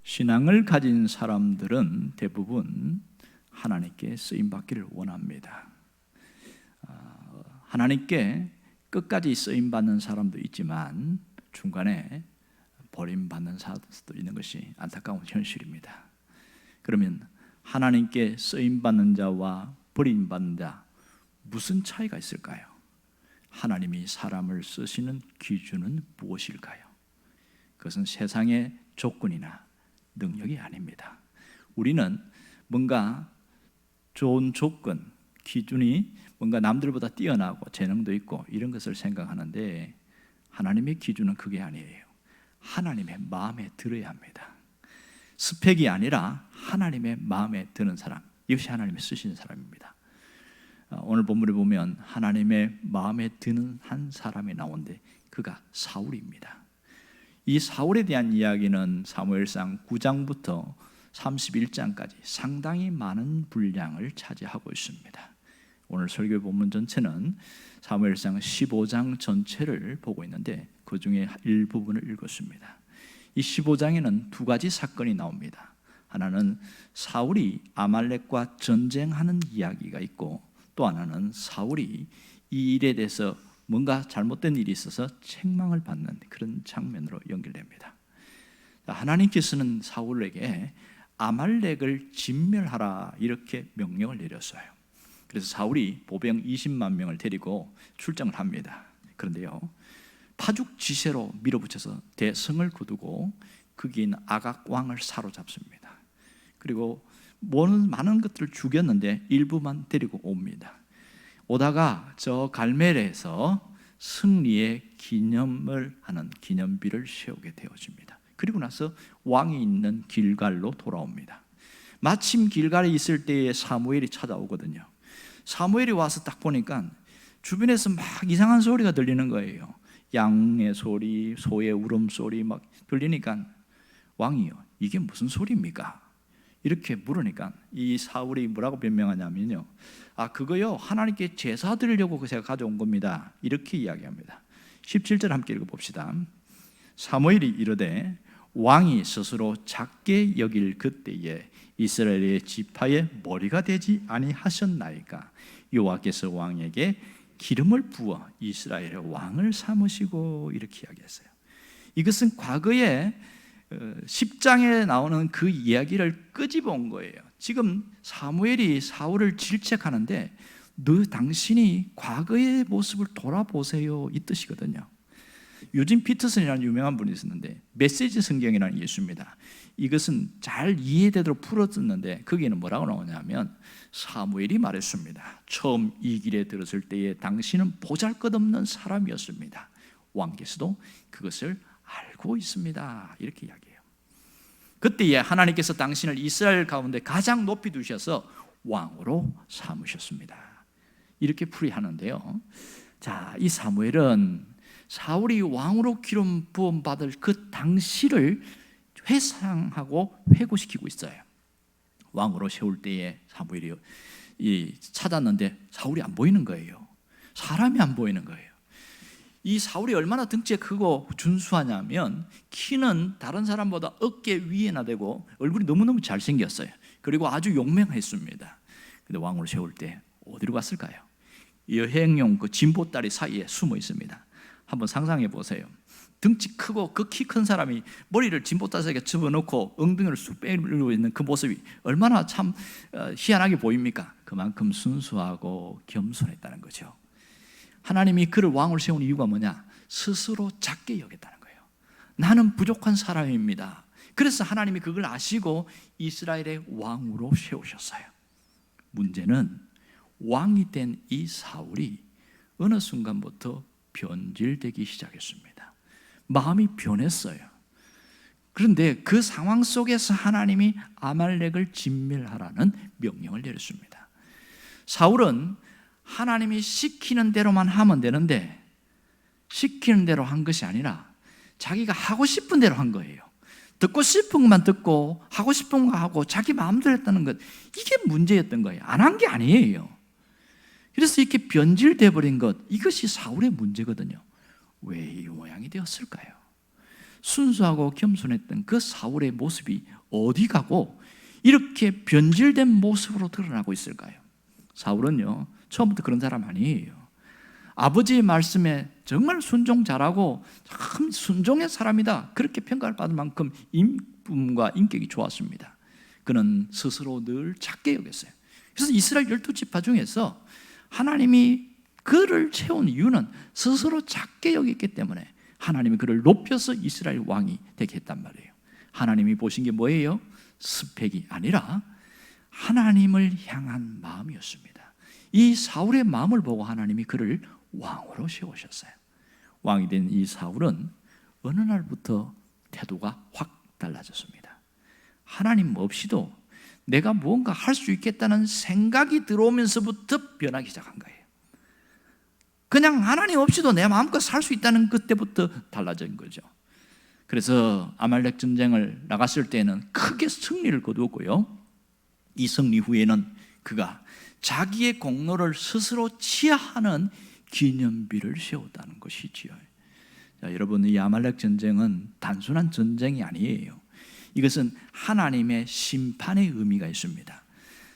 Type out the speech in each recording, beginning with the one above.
신앙을 가진 사람들은 대부분 하나님께 쓰임받기를 원합니다. 하나님께 끝까지 쓰임받는 사람도 있지만 중간에 버림받는 사람도 있는 것이 안타까운 현실입니다. 그러면 하나님께 쓰임받는 자와 버림받는 자, 무슨 차이가 있을까요? 하나님이 사람을 쓰시는 기준은 무엇일까요? 그것은 세상의 조건이나 능력이 아닙니다. 우리는 뭔가 좋은 조건, 기준이 뭔가 남들보다 뛰어나고 재능도 있고 이런 것을 생각하는데 하나님의 기준은 그게 아니에요. 하나님의 마음에 들어야 합니다. 스펙이 아니라 하나님의 마음에 드는 사람, 이것이 하나님이 쓰시는 사람입니다. 오늘 본문에 보면 하나님의 마음에 드는 한 사람이 나오는데 그가 사울입니다. 이 사울에 대한 이야기는 사무엘상 9장부터 31장까지 상당히 많은 분량을 차지하고 있습니다. 오늘 설교 본문 전체는 사무엘상 15장 전체를 보고 있는데 그 중에 일부분을 읽었습니다. 이 15장에는 두 가지 사건이 나옵니다. 하나는 사울이 아말렉과 전쟁하는 이야기가 있고 또 하나는 사울이 이 일에 대해서 뭔가 잘못된 일이 있어서 책망을 받는 그런 장면으로 연결됩니다. 하나님께서는 사울에게 아말렉을 진멸하라 이렇게 명령을 내렸어요. 그래서 사울이 보병 20만 명을 데리고 출정을 합니다. 그런데요, 파죽지세로 밀어붙여서 대성을 거두고 거기 있는 아각 왕을 사로잡습니다. 그리고 많은 것들을 죽였는데 일부만 데리고 옵니다. 오다가 저 갈멜에서 승리의 기념을 하는 기념비를 세우게 되어집니다. 그리고 나서 왕이 있는 길갈로 돌아옵니다. 마침 길갈에 있을 때에 사무엘이 찾아오거든요. 사무엘이 와서 딱 보니까 주변에서 막 이상한 소리가 들리는 거예요. 양의 소리, 소의 울음소리 막 들리니까 왕이요, 이게 무슨 소리입니까? 이렇게 물으니까 이 사울이 뭐라고 변명하냐면요, 그거요 하나님께 제사 드리려고 제가 가져온 겁니다 이렇게 이야기합니다. 17절 함께 읽어봅시다. 사무엘이 이르되 왕이 스스로 작게 여길 그때에 이스라엘의 지파의 머리가 되지 아니하셨나이까? 여호와께서 왕에게 기름을 부어 이스라엘의 왕을 삼으시고 이렇게 이야기했어요. 이것은 과거에 10장에 나오는 그 이야기를 끄집어 온 거예요. 지금 사무엘이 사울을 질책하는데 너 당신이 과거의 모습을 돌아보세요 이 뜻이거든요. 유진 피터슨이라는 유명한 분이 있었는데 메시지 성경이라는 예수입니다. 이것은 잘 이해되도록 풀어졌는데 거기에는 뭐라고 나오냐면 사무엘이 말했습니다. 처음 이 길에 들었을 때에 당신은 보잘것없는 사람이었습니다. 왕께서도 그것을 알고 있습니다 이렇게 이야기해요. 그때에 하나님께서 당신을 이스라엘 가운데 가장 높이 두셔서 왕으로 삼으셨습니다 이렇게 풀이하는데요. 자, 이 사무엘은 사울이 왕으로 기름 부음 받을 그 당시를 회상하고 회고시키고 있어요. 왕으로 세울 때에 사무엘이 찾았는데 사울이 안 보이는 거예요. 사람이 안 보이는 거예요. 이 사울이 얼마나 덩치가 크고 준수하냐면 키는 다른 사람보다 어깨 위에나 되고 얼굴이 너무너무 잘생겼어요. 그리고 아주 용맹했습니다. 근데 왕으로 세울 때 어디로 갔을까요? 여행용 그 진보다리 사이에 숨어 있습니다. 한번 상상해 보세요. 덩치 크고 그 키 큰 사람이 머리를 진보다리에 집어넣고 엉덩이를 쑥 빼고 있는 그 모습이 얼마나 참 희한하게 보입니까? 그만큼 순수하고 겸손했다는 거죠. 하나님이 그를 왕으로 세운 이유가 뭐냐? 스스로 작게 여겼다는 거예요. 나는 부족한 사람입니다. 그래서 하나님이 그걸 아시고 이스라엘의 왕으로 세우셨어요. 문제는 왕이 된 이 사울이 어느 순간부터 변질되기 시작했습니다. 마음이 변했어요. 그런데 그 상황 속에서 하나님이 아말렉을 진멸하라는 명령을 내렸습니다. 사울은 하나님이 시키는 대로만 하면 되는데 시키는 대로 한 것이 아니라 자기가 하고 싶은 대로 한 거예요. 듣고 싶은 것만 듣고 하고 싶은 거 하고 자기 마음대로 했다는 것, 이게 문제였던 거예요. 안 한 게 아니에요. 그래서 이렇게 변질돼 버린 것, 이것이 사울의 문제거든요. 왜 이 모양이 되었을까요? 순수하고 겸손했던 그 사울의 모습이 어디 가고 이렇게 변질된 모습으로 드러나고 있을까요? 사울은요, 처음부터 그런 사람 아니에요. 아버지의 말씀에 정말 순종 잘하고 참 순종의 사람이다, 그렇게 평가를 받을 만큼 인품과 인격이 좋았습니다. 그는 스스로 늘 작게 여겼어요. 그래서 이스라엘 12지파 중에서 하나님이 그를 채운 이유는 스스로 작게 여겼기 때문에 하나님이 그를 높여서 이스라엘 왕이 되게 했단 말이에요. 하나님이 보신 게 뭐예요? 스펙이 아니라 하나님을 향한 마음이었습니다. 이 사울의 마음을 보고 하나님이 그를 왕으로 세우셨어요. 왕이 된 이 사울은 어느 날부터 태도가 확 달라졌습니다. 하나님 없이도 내가 무언가 할 수 있겠다는 생각이 들어오면서부터 변하기 시작한 거예요. 그냥 하나님 없이도 내 마음껏 살 수 있다는 그때부터 달라진 거죠. 그래서 아말렉 전쟁을 나갔을 때는 크게 승리를 거두었고요, 이 승리 후에는 그가 자기의 공로를 스스로 치하하는 기념비를 세웠다는 것이지요. 자, 여러분, 이 아말렉 전쟁은 단순한 전쟁이 아니에요. 이것은 하나님의 심판의 의미가 있습니다.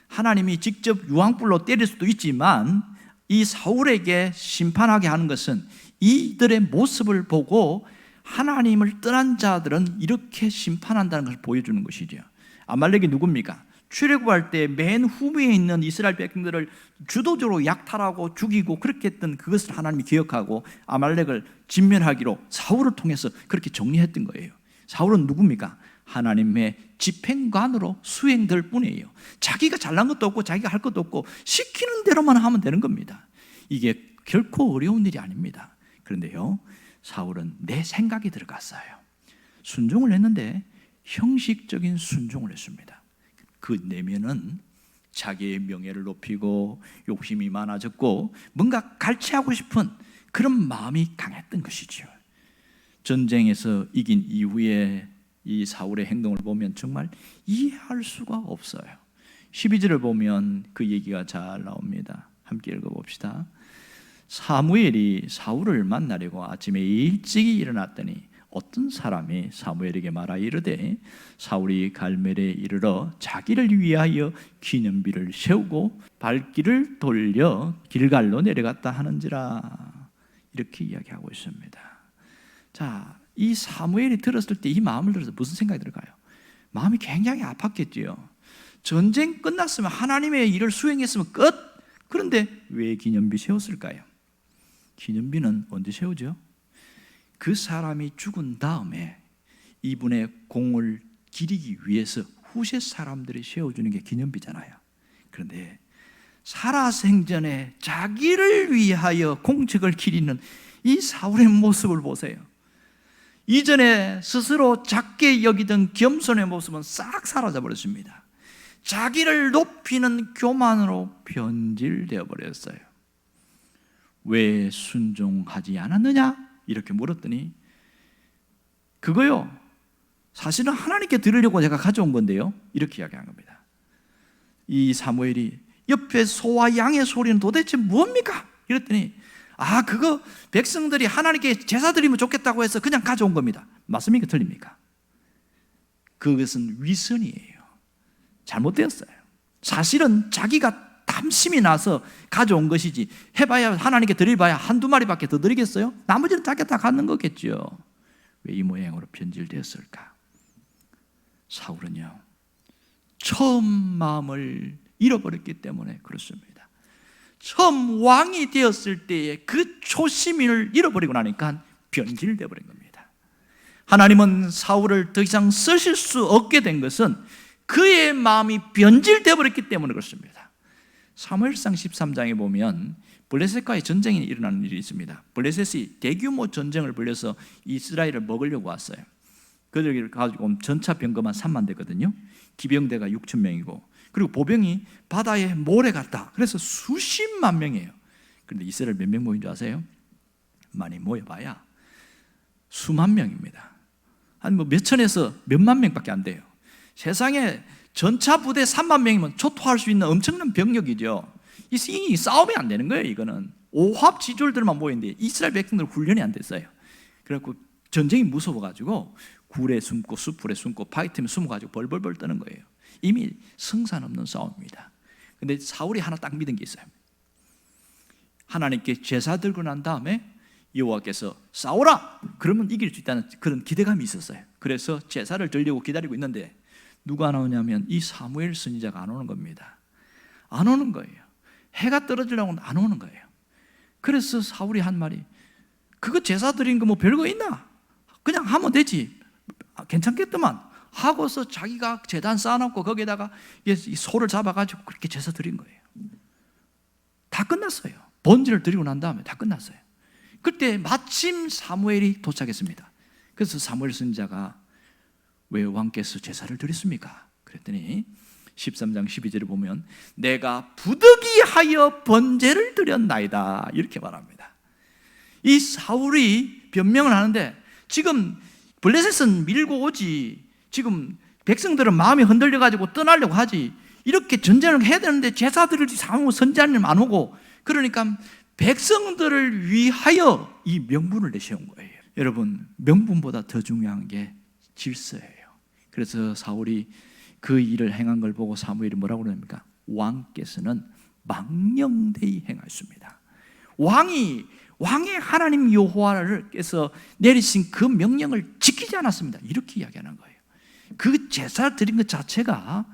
하나님이 직접 유황불로 때릴 수도 있지만 이 사울에게 심판하게 하는 것은 이들의 모습을 보고 하나님을 떠난 자들은 이렇게 심판한다는 것을 보여주는 것이죠. 아말렉이 누굽니까? 출애굽할 때 맨 후미에 있는 이스라엘 백성들을 주도적으로 약탈하고 죽이고 그렇게 했던 그것을 하나님이 기억하고 아말렉을 진멸하기로 사울을 통해서 그렇게 정리했던 거예요. 사울은 누굽니까? 하나님의 집행관으로 수행될 뿐이에요. 자기가 잘난 것도 없고 자기가 할 것도 없고 시키는 대로만 하면 되는 겁니다. 이게 결코 어려운 일이 아닙니다. 그런데요, 사울은 내 생각이 들어갔어요. 순종을 했는데 형식적인 순종을 했습니다. 그 내면은 자기의 명예를 높이고 욕심이 많아졌고 뭔가 갈취하고 싶은 그런 마음이 강했던 것이죠. 전쟁에서 이긴 이후에 이 사울의 행동을 보면 정말 이해할 수가 없어요. 12절을 보면 그 얘기가 잘 나옵니다. 함께 읽어봅시다. 사무엘이 사울을 만나려고 아침에 일찍이 일어났더니 어떤 사람이 사무엘에게 말하 이르되 사울이 갈멜에 이르러 자기를 위하여 기념비를 세우고 발길을 돌려 길갈로 내려갔다 하는지라, 이렇게 이야기하고 있습니다. 자, 이 사무엘이 들었을 때 이 마음을 들어서 무슨 생각이 들까요? 마음이 굉장히 아팠겠지요. 전쟁 끝났으면 하나님의 일을 수행했으면 끝. 그런데 왜 기념비 세웠을까요? 기념비는 언제 세우죠? 그 사람이 죽은 다음에 이분의 공을 기리기 위해서 후세 사람들이 세워주는 게 기념비잖아요. 그런데 살아생전에 자기를 위하여 공적을 기리는 이 사울의 모습을 보세요. 이전에 스스로 작게 여기던 겸손의 모습은 싹 사라져 버렸습니다. 자기를 높이는 교만으로 변질되어 버렸어요. 왜 순종하지 않았느냐? 이렇게 물었더니 그거요, 사실은 하나님께 들으려고 제가 가져온 건데요, 이렇게 이야기한 겁니다. 이 사무엘이 옆에 소와 양의 소리는 도대체 뭡니까? 이랬더니 그거 백성들이 하나님께 제사 드리면 좋겠다고 해서 그냥 가져온 겁니다. 맞습니까? 틀립니까? 그것은 위선이에요. 잘못되었어요. 사실은 자기가 탐심이 나서 가져온 것이지, 해봐야 하나님께 드려봐야 한두 마리밖에 더 드리겠어요? 나머지는 자기가 다 갖는 거겠죠. 왜 이 모양으로 변질되었을까? 사울은요, 처음 마음을 잃어버렸기 때문에 그렇습니다. 처음 왕이 되었을 때의 그 초심을 잃어버리고 나니까 변질되어 버린 겁니다. 하나님은 사울을 더 이상 쓰실 수 없게 된 것은 그의 마음이 변질되어 버렸기 때문에 그렇습니다. 사무엘상 13장에 보면 블레셋과의 전쟁이 일어나는 일이 있습니다. 블레셋이 대규모 전쟁을 벌여서 이스라엘을 먹으려고 왔어요. 그들을 가지고 전차 병거만 3만 대거든요. 기병대가 6천 명이고, 그리고 보병이 바다에 모래 같다. 그래서 수십만 명이에요. 그런데 이스라엘 몇 명 모인 줄 아세요? 많이 모여봐야 수만 명입니다. 한 몇 천에서 몇만 명밖에 안 돼요. 세상에 전차 부대 3만 명이면 초토할 수 있는 엄청난 병력이죠. 이 싸움이 안 되는 거예요. 이거는 오합지졸들만 모였는데 이스라엘 백성들 훈련이 안 됐어요. 그래갖고 전쟁이 무서워가지고 굴에 숨고 숯불에 숨고 바위 틈에 숨어가지고 벌벌벌 떠는 거예요. 이미 승산 없는 싸움입니다. 근데 사울이 하나 딱 믿은 게 있어요. 하나님께 제사 들고 난 다음에 여호와께서 싸우라! 그러면 이길 수 있다는 그런 기대감이 있었어요. 그래서 제사를 드리려고 기다리고 있는데 누가 나오냐면 이 사무엘 선지자가 안 오는 겁니다. 안 오는 거예요. 해가 떨어지려고는 안 오는 거예요. 그래서 사울이 한 말이, 그거 제사 드린 거 뭐 별거 있나? 그냥 하면 되지. 괜찮겠더만 하고서 자기가 제단 쌓아놓고 거기에다가 소를 잡아가지고 그렇게 제사 드린 거예요. 다 끝났어요. 번제를 드리고 난 다음에 다 끝났어요. 그때 마침 사무엘이 도착했습니다. 그래서 사무엘 선지자가 왜 왕께서 제사를 드렸습니까? 그랬더니 13장 12절에 보면 내가 부득이하여 번제를 드렸나이다 이렇게 말합니다. 이 사울이 변명을 하는데 지금 블레셋은 밀고 오지, 지금 백성들은 마음이 흔들려가지고 떠나려고 하지, 이렇게 전쟁을 해야 되는데 제사들을 사무 선지자님 안 오고, 그러니까 백성들을 위하여 이 명분을 내세운 거예요. 여러분, 명분보다 더 중요한 게 질서예요. 그래서 사울이 그 일을 행한 걸 보고 사무엘이 뭐라고 그럽니까? 왕께서는 망령되이 행하였습니다. 왕의 하나님 여호와께서 내리신 그 명령을 지키지 않았습니다. 이렇게 이야기하는 거예요. 그 제사 드린 것 자체가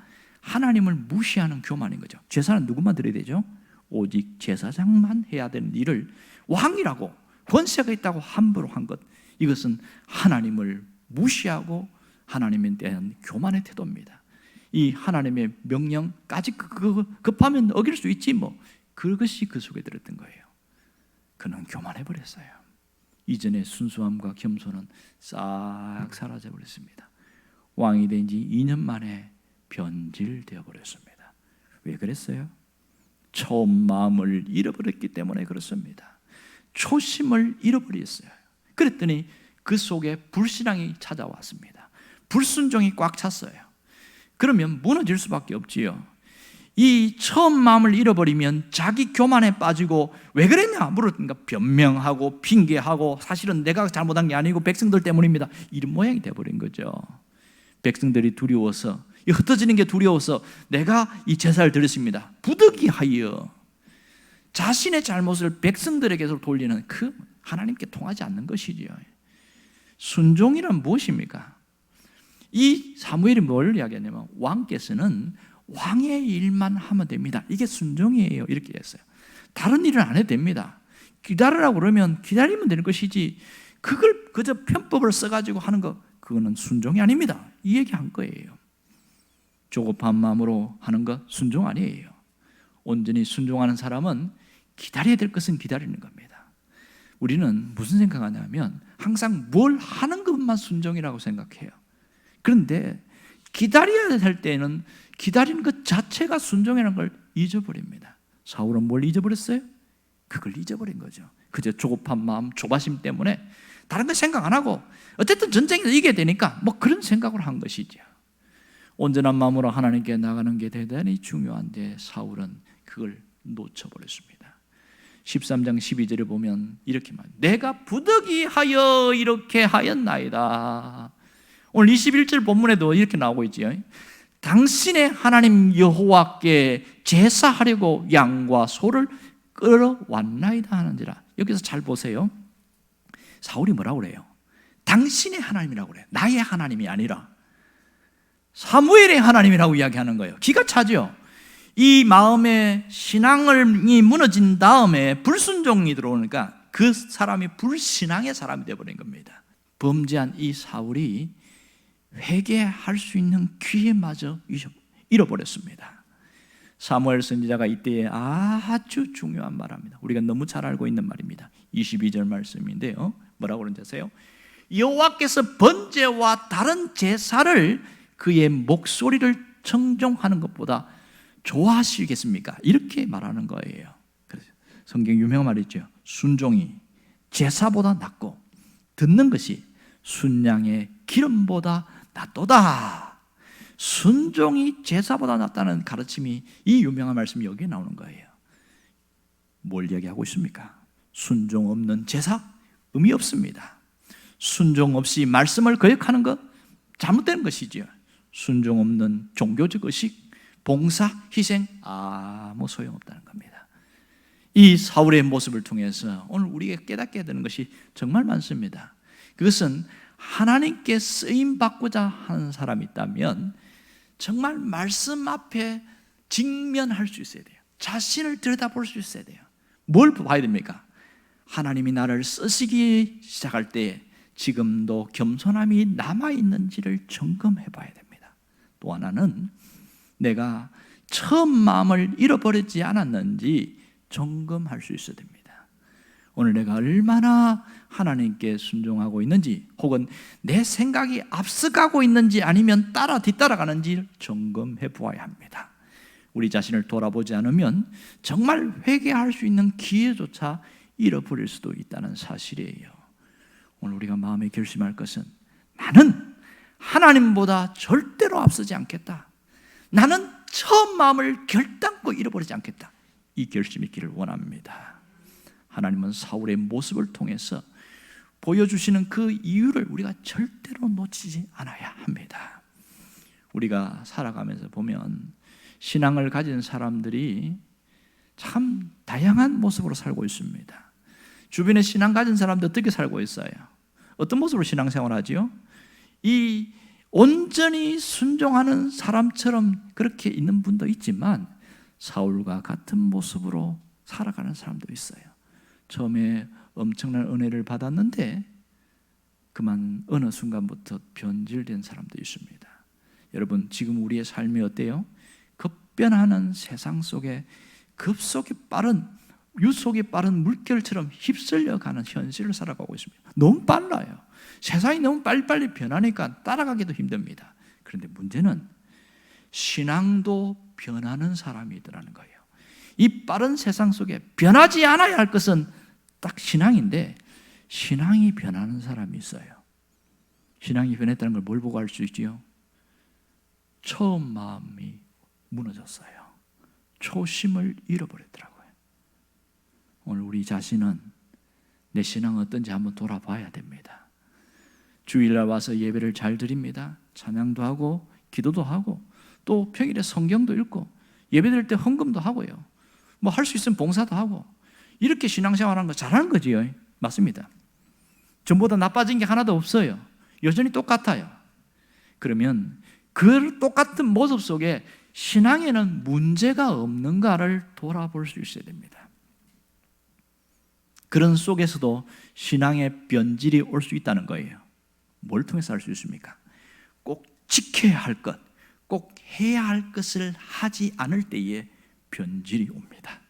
하나님을 무시하는 교만인 거죠. 제사는 누구만 드려야 되죠? 오직 제사장만 해야 되는 일을 왕이라고 권세가 있다고 함부로 한 것, 이것은 하나님을 무시하고 하나님에 대한 교만의 태도입니다. 이 하나님의 명령까지 급하면 어길 수 있지 뭐, 그것이 그 속에 들었던 거예요. 그는 교만해버렸어요. 이전의 순수함과 겸손은 싹 사라져버렸습니다. 왕이 된 지 2년 만에 변질되어 버렸습니다. 왜 그랬어요? 처음 마음을 잃어버렸기 때문에 그렇습니다. 초심을 잃어버렸어요. 그랬더니 그 속에 불신앙이 찾아왔습니다. 불순종이 꽉 찼어요. 그러면 무너질 수밖에 없지요. 이 처음 마음을 잃어버리면 자기 교만에 빠지고 왜 그랬냐 물으니까 변명하고 핑계하고 사실은 내가 잘못한 게 아니고 백성들 때문입니다, 이런 모양이 돼버린 거죠. 백성들이 두려워서, 흩어지는 게 두려워서 내가 이 제사를 드렸습니다. 부득이하여 자신의 잘못을 백성들에게서 돌리는 그 하나님께 통하지 않는 것이지요. 순종이란 무엇입니까? 이 사무엘이 뭘 이야기하냐면 왕께서는 왕의 일만 하면 됩니다. 이게 순종이에요. 이렇게 했어요. 다른 일은 안 해도 됩니다. 기다리라고 그러면 기다리면 되는 것이지 그걸 그저 편법을 써가지고 하는 거, 그거는 순종이 아닙니다. 이 얘기한 거예요. 조급한 마음으로 하는 것 순종 아니에요. 온전히 순종하는 사람은 기다려야 될 것은 기다리는 겁니다. 우리는 무슨 생각하냐면 항상 뭘 하는 것만 순종이라고 생각해요. 그런데 기다려야 할 때는 기다리는 것 자체가 순종이라는 걸 잊어버립니다. 사울은 뭘 잊어버렸어요? 그걸 잊어버린 거죠. 그저 조급한 마음, 조바심 때문에 다른 거 생각 안 하고 어쨌든 전쟁에서 이겨야 되니까 뭐 그런 생각을 한 것이죠. 온전한 마음으로 하나님께 나가는 게 대단히 중요한데 사울은 그걸 놓쳐버렸습니다. 13장 12절에 보면 이렇게 말합니다. 내가 부득이하여 이렇게 하였나이다. 오늘 21절 본문에도 이렇게 나오고 있지요. 당신의 하나님 여호와께 제사하려고 양과 소를 끌어왔나이다 하는지라. 여기서 잘 보세요. 사울이 뭐라고 그래요? 당신의 하나님이라고 그래요. 나의 하나님이 아니라 사무엘의 하나님이라고 이야기하는 거예요. 기가 차죠. 이 마음에 신앙이 무너진 다음에 불순종이 들어오니까 그 사람이 불신앙의 사람이 되어버린 겁니다. 범죄한 이 사울이 회개할 수 있는 기회마저 잃어버렸습니다. 사무엘 선지자가 이때에 아주 중요한 말합니다. 우리가 너무 잘 알고 있는 말입니다. 22절 말씀인데요, 뭐라고 그러는지 아세요? 여호와께서 번제와 다른 제사를 그의 목소리를 청종하는 것보다 좋아하시겠습니까? 이렇게 말하는 거예요. 그래서 성경 유명한 말이 있죠. 순종이 제사보다 낫고 듣는 것이 순양의 기름보다 낫도다. 순종이 제사보다 낫다는 가르침이, 이 유명한 말씀이 여기에 나오는 거예요. 뭘 얘기하고 있습니까? 순종 없는 제사 의미 없습니다. 순종 없이 말씀을 거역하는 것 잘못된 것이지요. 순종 없는 종교적 의식, 봉사, 희생 아무 소용없다는 겁니다. 이 사울의 모습을 통해서 오늘 우리가 깨닫게 되는 것이 정말 많습니다. 그것은 하나님께 쓰임받고자 하는 사람이 있다면 정말 말씀 앞에 직면할 수 있어야 돼요. 자신을 들여다볼 수 있어야 돼요. 뭘 봐야 됩니까? 하나님이 나를 쓰시기 시작할 때 지금도 겸손함이 남아있는지를 점검해 봐야 됩니다. 또 하나는 내가 처음 마음을 잃어버리지 않았는지 점검할 수 있어야 됩니다. 오늘 내가 얼마나 하나님께 순종하고 있는지, 혹은 내 생각이 앞서가고 있는지 아니면 뒤따라가는지 점검해 보아야 합니다. 우리 자신을 돌아보지 않으면 정말 회개할 수 있는 기회조차 잃어버릴 수도 있다는 사실이에요. 오늘 우리가 마음에 결심할 것은 나는 하나님보다 절대로 앞서지 않겠다. 나는 처음 마음을 결단코 잃어버리지 않겠다. 이 결심이 있기를 원합니다. 하나님은 사울의 모습을 통해서 보여주시는 그 이유를 우리가 절대로 놓치지 않아야 합니다. 우리가 살아가면서 보면 신앙을 가진 사람들이 참 다양한 모습으로 살고 있습니다. 주변에 신앙 가진 사람들 어떻게 살고 있어요? 어떤 모습으로 신앙생활하지요? 이 온전히 순종하는 사람처럼 그렇게 있는 분도 있지만 사울과 같은 모습으로 살아가는 사람도 있어요. 처음에 엄청난 은혜를 받았는데 그만 어느 순간부터 변질된 사람도 있습니다. 여러분, 지금 우리의 삶이 어때요? 급변하는 세상 속에 유속이 빠른 물결처럼 휩쓸려가는 현실을 살아가고 있습니다. 너무 빨라요. 세상이 너무 빨리빨리 변하니까 따라가기도 힘듭니다. 그런데 문제는 신앙도 변하는 사람이 있더라는 거예요. 이 빠른 세상 속에 변하지 않아야 할 것은 딱 신앙인데 신앙이 변하는 사람이 있어요. 신앙이 변했다는 걸 뭘 보고 알 수 있지요? 처음 마음이 무너졌어요. 초심을 잃어버렸더라고요. 오늘 우리 자신은 내 신앙은 어떤지 한번 돌아봐야 됩니다. 주일날 와서 예배를 잘 드립니다. 찬양도 하고 기도도 하고 또 평일에 성경도 읽고 예배 드릴 때 헌금도 하고요. 뭐 할 수 있으면 봉사도 하고 이렇게 신앙생활하는 거 잘하는 거지요. 맞습니다. 전보다 나빠진 게 하나도 없어요. 여전히 똑같아요. 그러면 그 똑같은 모습 속에 신앙에는 문제가 없는가를 돌아볼 수 있어야 됩니다. 그런 속에서도 신앙의 변질이 올 수 있다는 거예요. 뭘 통해서 알 수 있습니까? 꼭 지켜야 할 것, 꼭 해야 할 것을 하지 않을 때에 변질이 옵니다.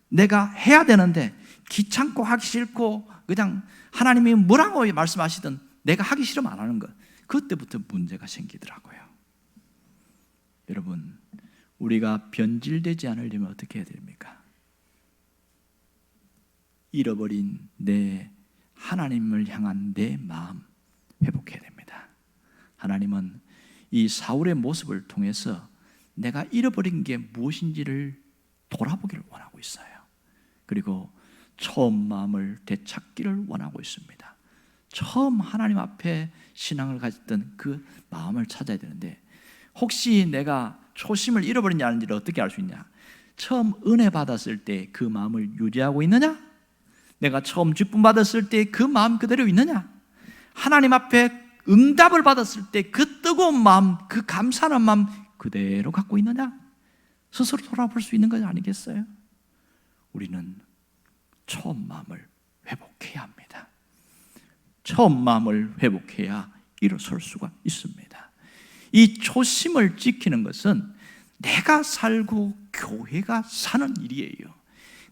내가 해야 되는데 귀찮고 하기 싫고 그냥 하나님이 뭐라고 말씀하시든 내가 하기 싫으면 안 하는 것, 그때부터 문제가 생기더라고요. 여러분, 우리가 변질되지 않으려면 어떻게 해야 됩니까? 잃어버린 내 하나님을 향한 내 마음 회복해야 됩니다. 하나님은 이 사울의 모습을 통해서 내가 잃어버린 게 무엇인지를 돌아보기를 원하고 있어요. 그리고 처음 마음을 되찾기를 원하고 있습니다. 처음 하나님 앞에 신앙을 가졌던 그 마음을 찾아야 되는데, 혹시 내가 초심을 잃어버린지 아닌지를 어떻게 알 수 있냐? 처음 은혜 받았을 때 그 마음을 유지하고 있느냐? 내가 처음 기쁨 받았을 때 그 마음 그대로 있느냐? 하나님 앞에 응답을 받았을 때 그 뜨거운 마음, 그 감사하는 마음 그대로 갖고 있느냐? 스스로 돌아볼 수 있는 것 아니겠어요? 우리는 처음 마음을 회복해야 합니다. 처음 마음을 회복해야 일어설 수가 있습니다. 이 초심을 지키는 것은 내가 살고 교회가 사는 일이에요.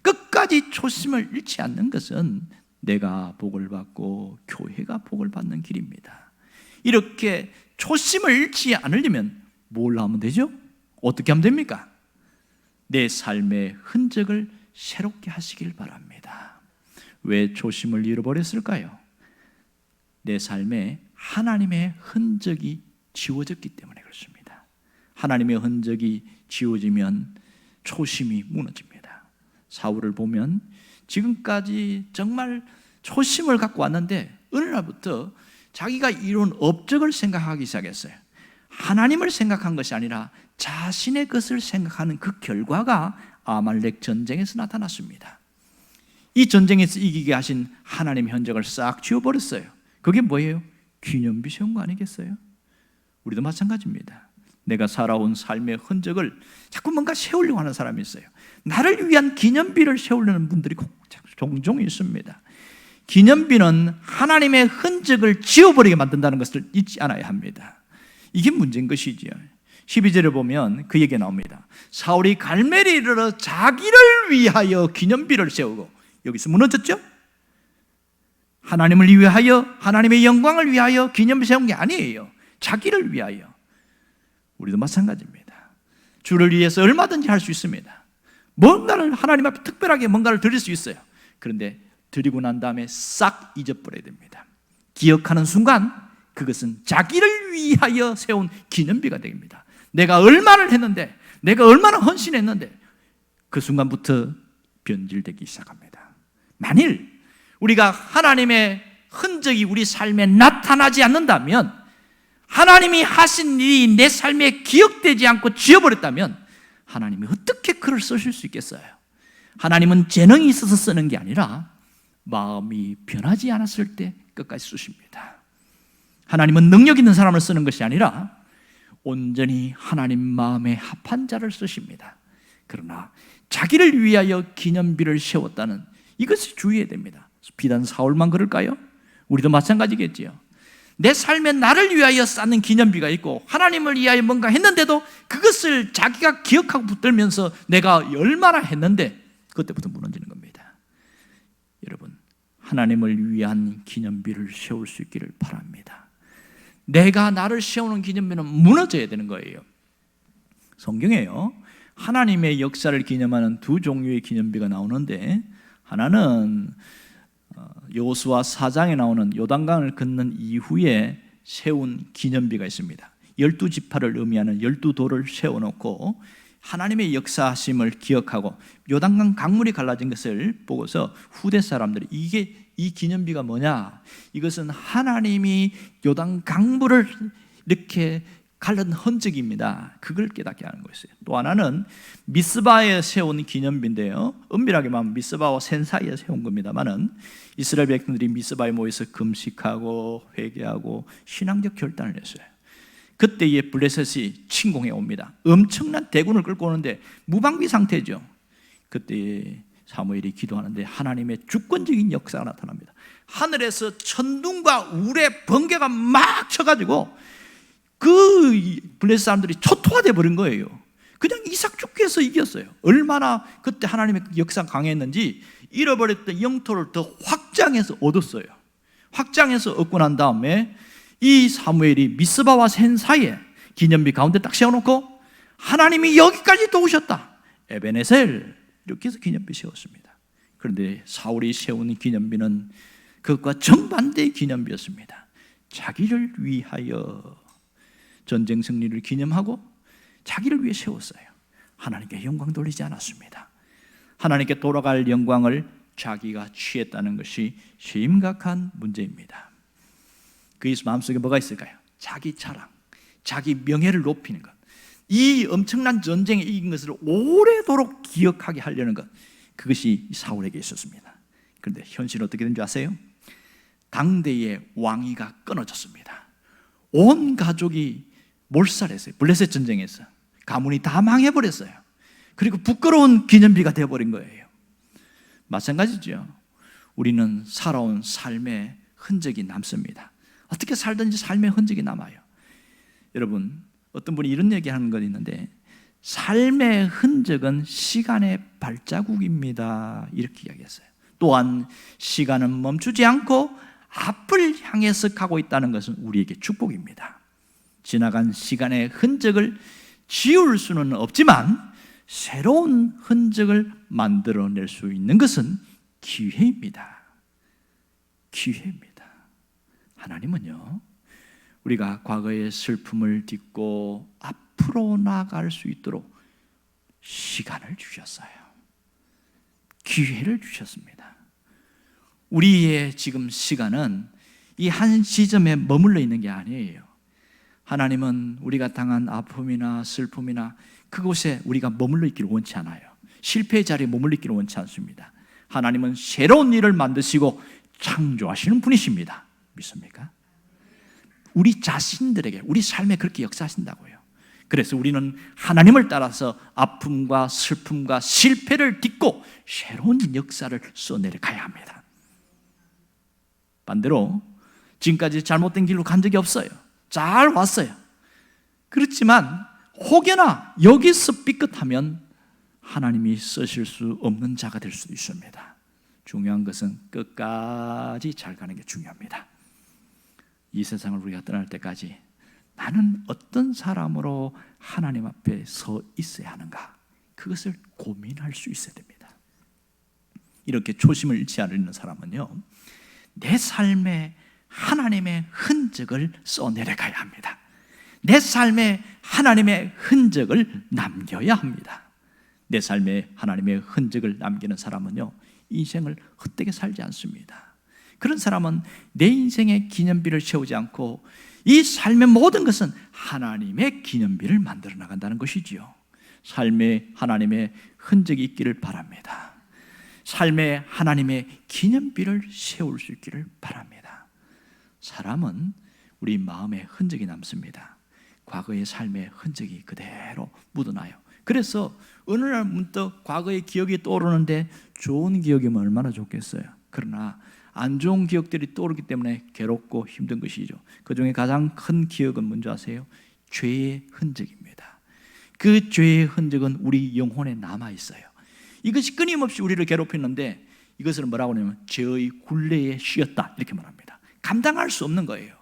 끝까지 초심을 잃지 않는 것은 내가 복을 받고 교회가 복을 받는 길입니다. 이렇게 초심을 잃지 않으려면 뭘 하면 되죠? 어떻게 하면 됩니까? 내 삶의 흔적을 새롭게 하시길 바랍니다. 왜 초심을 잃어버렸을까요? 내 삶에 하나님의 흔적이 지워졌기 때문에 그렇습니다. 하나님의 흔적이 지워지면 초심이 무너집니다. 사울을 보면 지금까지 정말 초심을 갖고 왔는데 어느 날부터 자기가 이룬 업적을 생각하기 시작했어요. 하나님을 생각한 것이 아니라 자신의 것을 생각하는 그 결과가 아말렉 전쟁에서 나타났습니다. 이 전쟁에서 이기게 하신 하나님의 흔적을 싹 지워버렸어요. 그게 뭐예요? 기념비 세운 거 아니겠어요? 우리도 마찬가지입니다. 내가 살아온 삶의 흔적을 자꾸 뭔가 세우려고 하는 사람이 있어요. 나를 위한 기념비를 세우려는 분들이 종종 있습니다. 기념비는 하나님의 흔적을 지워버리게 만든다는 것을 잊지 않아야 합니다. 이게 문제인 것이지요. 12절에 보면 그 얘기가 나옵니다. 사울이 갈멜에 이르러 자기를 위하여 기념비를 세우고, 여기서 무너졌죠? 하나님을 위하여, 하나님의 영광을 위하여 기념비 세운 게 아니에요. 자기를 위하여. 우리도 마찬가지입니다. 주를 위해서 얼마든지 할 수 있습니다. 뭔가를 하나님 앞에 특별하게 뭔가를 드릴 수 있어요. 그런데 드리고 난 다음에 싹 잊어버려야 됩니다. 기억하는 순간 그것은 자기를 위하여 세운 기념비가 됩니다. 내가 얼마를 했는데, 내가 얼마나 헌신했는데, 그 순간부터 변질되기 시작합니다. 만일 우리가 하나님의 흔적이 우리 삶에 나타나지 않는다면, 하나님이 하신 일이 내 삶에 기억되지 않고 지워버렸다면 하나님이 어떻게 글을 쓰실 수 있겠어요? 하나님은 재능이 있어서 쓰는 게 아니라 마음이 변하지 않았을 때 끝까지 쓰십니다. 하나님은 능력 있는 사람을 쓰는 것이 아니라 온전히 하나님 마음에 합한 자를 쓰십니다. 그러나 자기를 위하여 기념비를 세웠다는 이것을 주의해야 됩니다. 비단 사울만 그럴까요? 우리도 마찬가지겠지요. 내 삶에 나를 위하여 쌓는 기념비가 있고 하나님을 위하여 뭔가 했는데도 그것을 자기가 기억하고 붙들면서 내가 얼마나 했는데 그때부터 무너지는 겁니다. 여러분, 하나님을 위한 기념비를 세울 수 있기를 바랍니다. 내가 나를 세우는 기념비는 무너져야 되는 거예요. 성경에요, 하나님의 역사를 기념하는 두 종류의 기념비가 나오는데, 하나는 여호수아 4장에 나오는 요단강을 건넌 이후에 세운 기념비가 있습니다. 12지파를 의미하는 12돌을 세워놓고 하나님의 역사하심을 기억하고 요단강 강물이 갈라진 것을 보고서 후대 사람들이 이 기념비가 뭐냐? 이것은 하나님이 요단 강물을 이렇게 갈른 흔적입니다. 그걸 깨닫게 하는 것이에요. 또 하나는 미스바에 세운 기념비인데요, 엄밀하게 말하면 미스바와 센 사이에 세운 겁니다만은 이스라엘 백성들이 미스바에 모여서 금식하고 회개하고 신앙적 결단을 했어요. 그때에 블레셋이 침공해 옵니다. 엄청난 대군을 끌고 오는데 무방비 상태죠. 그때 사무엘이 기도하는데 하나님의 주권적인 역사가 나타납니다. 하늘에서 천둥과 우레 번개가 막 쳐가지고 그 블레셋 사람들이 초토화돼 버린 거예요. 그냥 이삭 죽게 해서 이겼어요. 얼마나 그때 하나님의 역사가 강했는지 잃어버렸던 영토를 더 확장해서 얻었어요. 확장해서 얻고 난 다음에 이 사무엘이 미스바와 센 사이에 기념비 가운데 딱 세워놓고 하나님이 여기까지 도우셨다, 에베네셀, 이렇게 해서 기념비 세웠습니다. 그런데 사울이 세운 기념비는 그것과 정반대의 기념비였습니다. 자기를 위하여 전쟁 승리를 기념하고 자기를 위해 세웠어요. 하나님께 영광 돌리지 않았습니다. 하나님께 돌아갈 영광을 자기가 취했다는 것이 심각한 문제입니다. 그 마음속에 뭐가 있을까요? 자기 자랑, 자기 명예를 높이는 것, 이 엄청난 전쟁에 이긴 것을 오래도록 기억하게 하려는 것, 그것이 사울에게 있었습니다. 그런데 현실은 어떻게 된 줄 아세요? 당대의 왕위가 끊어졌습니다. 온 가족이 몰살했어요. 블레셋 전쟁에서 가문이 다 망해버렸어요. 그리고 부끄러운 기념비가 되어버린 거예요. 마찬가지죠. 우리는 살아온 삶의 흔적이 남습니다. 어떻게 살든지 삶의 흔적이 남아요. 여러분, 어떤 분이 이런 얘기하는 건 있는데, 삶의 흔적은 시간의 발자국입니다, 이렇게 이야기했어요. 또한 시간은 멈추지 않고 앞을 향해서 가고 있다는 것은 우리에게 축복입니다. 지나간 시간의 흔적을 지울 수는 없지만 새로운 흔적을 만들어낼 수 있는 것은 기회입니다. 기회입니다. 하나님은요, 우리가 과거의 슬픔을 딛고 앞으로 나아갈 수 있도록 시간을 주셨어요. 기회를 주셨습니다. 우리의 지금 시간은 이 한 시점에 머물러 있는 게 아니에요. 하나님은 우리가 당한 아픔이나 슬픔이나 그곳에 우리가 머물러 있기를 원치 않아요. 실패의 자리에 머물러 있기를 원치 않습니다. 하나님은 새로운 일을 만드시고 창조하시는 분이십니다. 믿습니까? 우리 자신들에게, 우리 삶에 그렇게 역사하신다고요. 그래서 우리는 하나님을 따라서 아픔과 슬픔과 실패를 딛고 새로운 역사를 써내려 가야 합니다. 반대로 지금까지 잘못된 길로 간 적이 없어요. 잘 왔어요. 그렇지만 혹여나 여기서 삐끗하면 하나님이 쓰실 수 없는 자가 될 수도 있습니다. 중요한 것은 끝까지 잘 가는 게 중요합니다. 이 세상을 우리가 떠날 때까지 나는 어떤 사람으로 하나님 앞에 서 있어야 하는가, 그것을 고민할 수 있어야 됩니다. 이렇게 초심을 잃지 않는 사람은요, 내 삶에 하나님의 흔적을 써내려가야 합니다. 내 삶에 하나님의 흔적을 남겨야 합니다. 내 삶에 하나님의 흔적을 남기는 사람은요, 인생을 헛되게 살지 않습니다. 그런 사람은 내 인생의 기념비를 세우지 않고 이 삶의 모든 것은 하나님의 기념비를 만들어 나간다는 것이지요. 삶에 하나님의 흔적이 있기를 바랍니다. 삶에 하나님의 기념비를 세울 수 있기를 바랍니다. 사람은 우리 마음에 흔적이 남습니다. 과거의 삶의 흔적이 그대로 묻어나요. 그래서 어느 날 문득 과거의 기억이 떠오르는데 좋은 기억이면 얼마나 좋겠어요. 그러나 안 좋은 기억들이 떠오르기 때문에 괴롭고 힘든 것이죠. 그 중에 가장 큰 기억은 뭔지 아세요? 죄의 흔적입니다. 그 죄의 흔적은 우리 영혼에 남아 있어요. 이것이 끊임없이 우리를 괴롭히는데 이것을 뭐라고 하냐면 죄의 굴레에 씌었다, 이렇게 말합니다. 감당할 수 없는 거예요.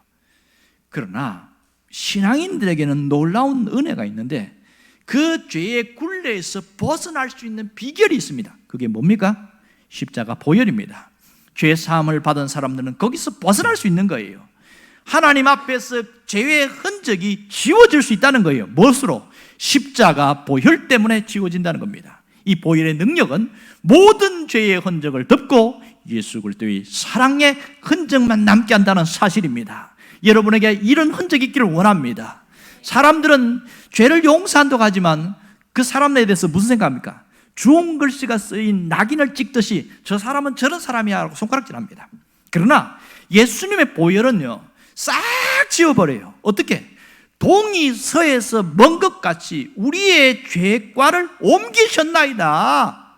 그러나 신앙인들에게는 놀라운 은혜가 있는데 그 죄의 굴레에서 벗어날 수 있는 비결이 있습니다. 그게 뭡니까? 십자가 보혈입니다. 죄 사함을 받은 사람들은 거기서 벗어날 수 있는 거예요. 하나님 앞에서 죄의 흔적이 지워질 수 있다는 거예요. 무엇으로? 십자가 보혈 때문에 지워진다는 겁니다. 이 보혈의 능력은 모든 죄의 흔적을 덮고 예수 그리스도의 사랑의 흔적만 남게 한다는 사실입니다. 여러분에게 이런 흔적이 있기를 원합니다. 사람들은 죄를 용서한다고 하지만 그 사람에 대해서 무슨 생각합니까? 주홍 글씨가 쓰인 낙인을 찍듯이 저 사람은 저런 사람이야 라고 손가락질합니다. 그러나 예수님의 보혈은요, 싹 지워버려요. 어떻게? 동이 서에서 먼 것 같이 우리의 죄과를 옮기셨나이다,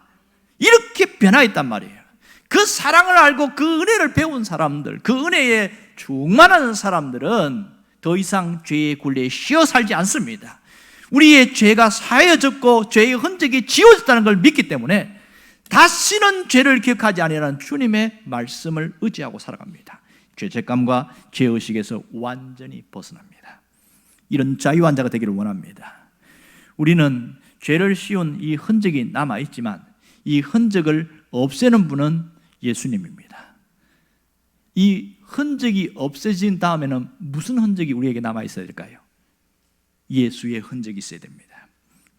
이렇게 변화했단 말이에요. 그 사랑을 알고 그 은혜를 배운 사람들, 그 은혜에 충만한 사람들은 더 이상 죄의 굴레에 씌어 살지 않습니다. 우리의 죄가 사해졌고 죄의 흔적이 지워졌다는 걸 믿기 때문에 다시는 죄를 기억하지 아니하는 주님의 말씀을 의지하고 살아갑니다. 죄책감과 죄의식에서 완전히 벗어납니다. 이런 자유한 자가 되기를 원합니다. 우리는 죄를 씌운 이 흔적이 남아있지만 이 흔적을 없애는 분은 예수님입니다. 이 흔적이 없어진 다음에는 무슨 흔적이 우리에게 남아있어야 될까요? 예수의 흔적이 있어야 됩니다.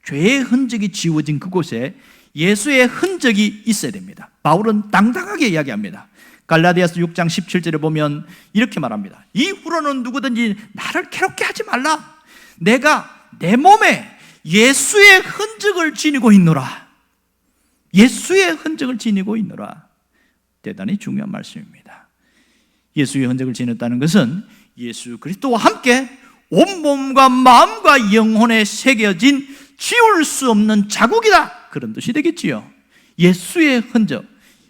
죄의 흔적이 지워진 그곳에 예수의 흔적이 있어야 됩니다. 바울은 당당하게 이야기합니다. 갈라디아서 6장 17절에 보면 이렇게 말합니다. 이후로는 누구든지 나를 괴롭게 하지 말라. 내가 내 몸에 예수의 흔적을 지니고 있노라. 예수의 흔적을 지니고 있노라. 대단히 중요한 말씀입니다. 예수의 흔적을 지녔다는 것은 예수 그리스도와 함께 온몸과 마음과 영혼에 새겨진 지울 수 없는 자국이다, 그런 뜻이 되겠지요. 예수의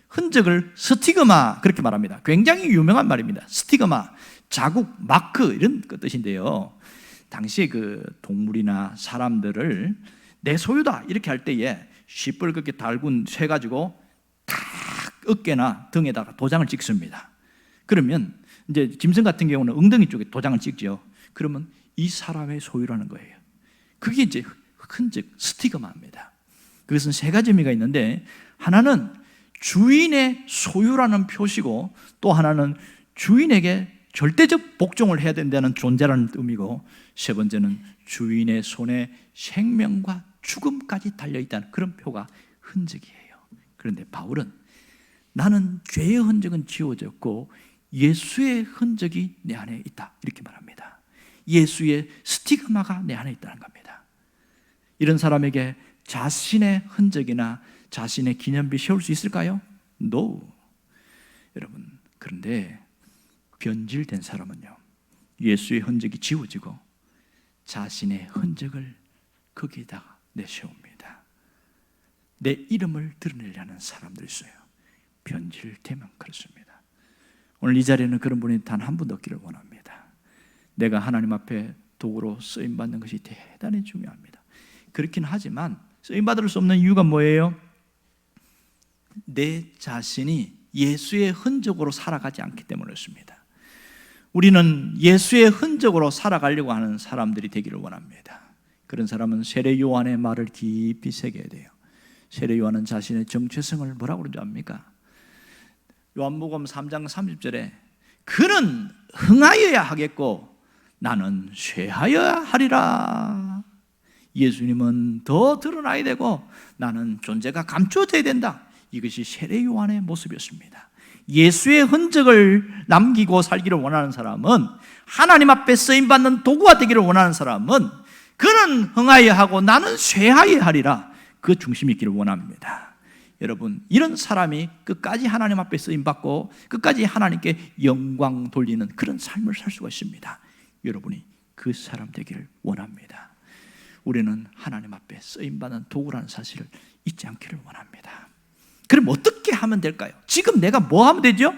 흔적을 스티그마, 그렇게 말합니다. 굉장히 유명한 말입니다. 스티그마, 자국, 마크, 이런 뜻인데요. 당시에 그 동물이나 사람들을 내 소유다 이렇게 할 때에 시뻘겋게 달군 쇠 가지고 탁 어깨나 등에다가 도장을 찍습니다. 그러면 이제 짐승 같은 경우는 엉덩이 쪽에 도장을 찍죠. 그러면 이 사람의 소유라는 거예요. 그게 이제 흔적, 스티그마입니다. 그것은 세 가지 의미가 있는데, 하나는 주인의 소유라는 표시고, 또 하나는 주인에게 절대적 복종을 해야 된다는 존재라는 의미고, 세 번째는 주인의 손에 생명과 죽음까지 달려있다는 그런 표가 흔적이에요. 그런데 바울은 나는 죄의 흔적은 지워졌고 예수의 흔적이 내 안에 있다, 이렇게 말합니다. 예수의 스티그마가 내 안에 있다는 겁니다. 이런 사람에게 자신의 흔적이나 자신의 기념비 세울 수 있을까요? No. 여러분, 그런데 변질된 사람은요, 예수의 흔적이 지워지고 자신의 흔적을 거기에다가 내세웁니다. 내 이름을 드러내려는 사람들이 있어요. 변질되면 그렇습니다. 오늘 이 자리에는 그런 분이 단 한 분 없기를 원합니다. 내가 하나님 앞에 도구로 쓰임받는 것이 대단히 중요합니다. 그렇긴 하지만 쓰임받을 수 없는 이유가 뭐예요? 내 자신이 예수의 흔적으로 살아가지 않기 때문이었습니다. 우리는 예수의 흔적으로 살아가려고 하는 사람들이 되기를 원합니다. 그런 사람은 세례 요한의 말을 깊이 새겨야 돼요. 세례 요한은 자신의 정체성을 뭐라고 그러지 압니까? 요한복음 3장 30절에 그는 흥하여야 하겠고 나는 쇠하여야 하리라. 예수님은 더 드러나야 되고 나는 존재가 감춰져야 된다. 이것이 세례 요한의 모습이었습니다. 예수의 흔적을 남기고 살기를 원하는 사람은, 하나님 앞에 쓰임받는 도구가 되기를 원하는 사람은 그는 흥하여야 하고 나는 쇠하여야 하리라, 그 중심이 있기를 원합니다. 여러분, 이런 사람이 끝까지 하나님 앞에 쓰임받고 끝까지 하나님께 영광 돌리는 그런 삶을 살 수가 있습니다. 여러분이 그 사람 되기를 원합니다. 우리는 하나님 앞에 쓰임받는 도구라는 사실을 잊지 않기를 원합니다. 그럼 어떻게 하면 될까요? 지금 내가 뭐 하면 되죠?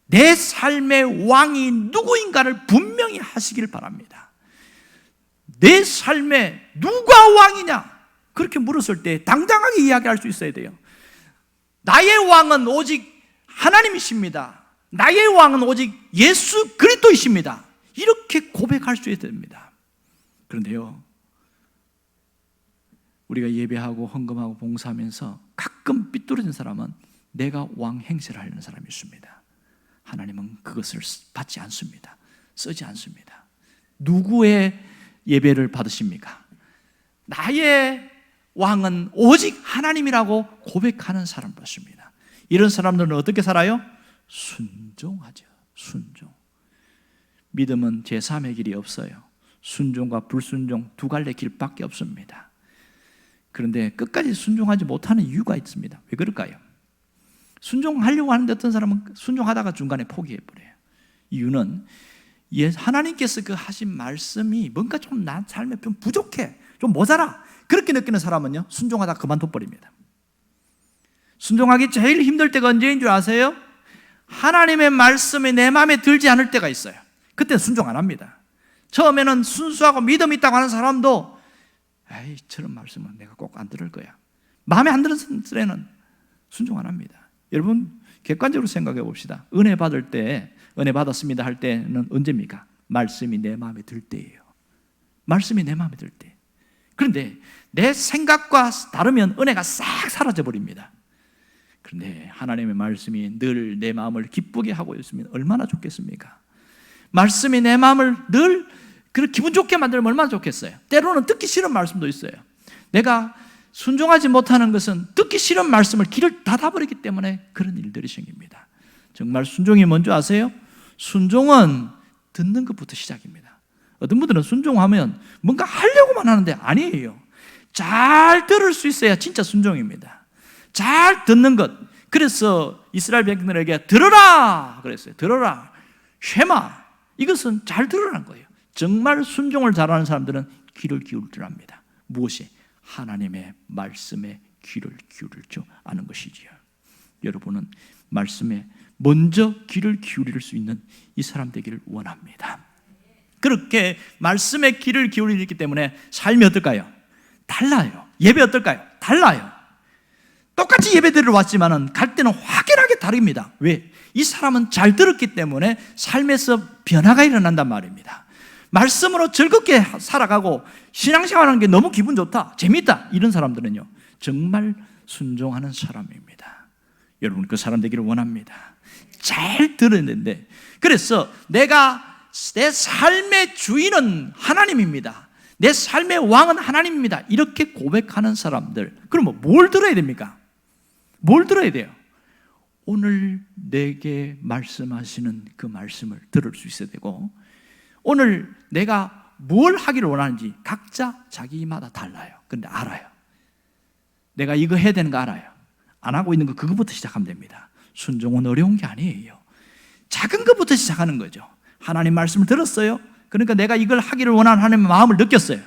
내 삶의 왕이 누구인가를 분명히 하시길 바랍니다. 내 삶에 누가 왕이냐? 그렇게 물었을 때 당당하게 이야기할 수 있어야 돼요. 나의 왕은 오직 하나님이십니다. 나의 왕은 오직 예수 그리스도이십니다. 이렇게 고백할 수 있어야 됩니다. 그런데요, 우리가 예배하고 헌금하고 봉사하면서 가끔 삐뚤어진 사람은 내가 왕 행세를 하려는 사람이 있습니다. 하나님은 그것을 받지 않습니다. 쓰지 않습니다. 누구의 예배를 받으십니까? 나의 왕은 오직 하나님이라고 고백하는 사람 받습니다. 이런 사람들은 어떻게 살아요? 순종하죠. 순종. 믿음은 제3의 길이 없어요. 순종과 불순종 두 갈래 길밖에 없습니다. 그런데 끝까지 순종하지 못하는 이유가 있습니다. 왜 그럴까요? 순종하려고 하는데 어떤 사람은 순종하다가 중간에 포기해버려요. 이유는 하나님께서 그 하신 말씀이 뭔가 좀 나 삶에 좀 부족해, 좀 모자라, 그렇게 느끼는 사람은요, 순종하다가 그만둬버립니다. 순종하기 제일 힘들 때가 언제인 줄 아세요? 하나님의 말씀이 내 마음에 들지 않을 때가 있어요. 그때 순종 안 합니다. 처음에는 순수하고 믿음 있다고 하는 사람도 에이, 저런 말씀은 내가 꼭 안 들을 거야, 마음에 안 드는 때는 순종 안 합니다. 여러분, 객관적으로 생각해 봅시다. 은혜 받을 때, 은혜 받았습니다 할 때는 언제입니까? 말씀이 내 마음에 들 때예요. 말씀이 내 마음에 들 때. 그런데 내 생각과 다르면 은혜가 싹 사라져 버립니다. 그런데 하나님의 말씀이 늘 내 마음을 기쁘게 하고 있으면 얼마나 좋겠습니까? 말씀이 내 마음을 늘 기분 좋게 만들면 얼마나 좋겠어요. 때로는 듣기 싫은 말씀도 있어요. 내가 순종하지 못하는 것은 듣기 싫은 말씀을 귀를 닫아버리기 때문에 그런 일들이 생깁니다. 정말 순종이 뭔지 아세요? 순종은 듣는 것부터 시작입니다. 어떤 분들은 순종하면 뭔가 하려고만 하는데 아니에요. 잘 들을 수 있어야 진짜 순종입니다. 잘 듣는 것. 그래서 이스라엘 백성들에게 들어라 그랬어요. 들어라, 쉐마. 이것은 잘 들으라는 거예요. 정말 순종을 잘하는 사람들은 귀를 기울이랍니다. 무엇이? 하나님의 말씀에 귀를 기울일 줄 아는 것이지요. 여러분은 말씀에 먼저 귀를 기울일 수 있는 이 사람 되기를 원합니다. 그렇게 말씀에 귀를 기울이기 때문에 삶이 어떨까요? 달라요. 예배 어떨까요? 달라요. 똑같이 예배 드리러 왔지만은 갈 때는 확연하게 다릅니다. 왜? 이 사람은 잘 들었기 때문에 삶에서 변화가 일어난단 말입니다. 말씀으로 즐겁게 살아가고 신앙생활하는 게 너무 기분 좋다, 재밌다, 이런 사람들은요 정말 순종하는 사람입니다. 여러분, 그 사람 되기를 원합니다. 잘 들었는데, 그래서 내가 내 삶의 주인은 하나님입니다, 내 삶의 왕은 하나님입니다, 이렇게 고백하는 사람들, 그러면 뭘 들어야 됩니까? 뭘 들어야 돼요? 오늘 내게 말씀하시는 그 말씀을 들을 수 있어야 되고, 오늘 내가 뭘 하기를 원하는지 각자 자기마다 달라요. 그런데 알아요. 내가 이거 해야 되는 거 알아요. 안 하고 있는 거 그거부터 시작하면 됩니다. 순종은 어려운 게 아니에요. 작은 것부터 시작하는 거죠. 하나님 말씀을 들었어요. 그러니까 내가 이걸 하기를 원하는 하나님의 마음을 느꼈어요.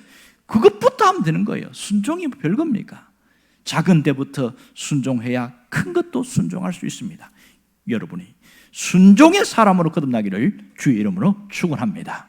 그것부터 하면 되는 거예요. 순종이 별겁니까? 작은 데부터 순종해야 큰 것도 순종할 수 있습니다. 여러분이 순종의 사람으로 거듭나기를 주의 이름으로 축원합니다.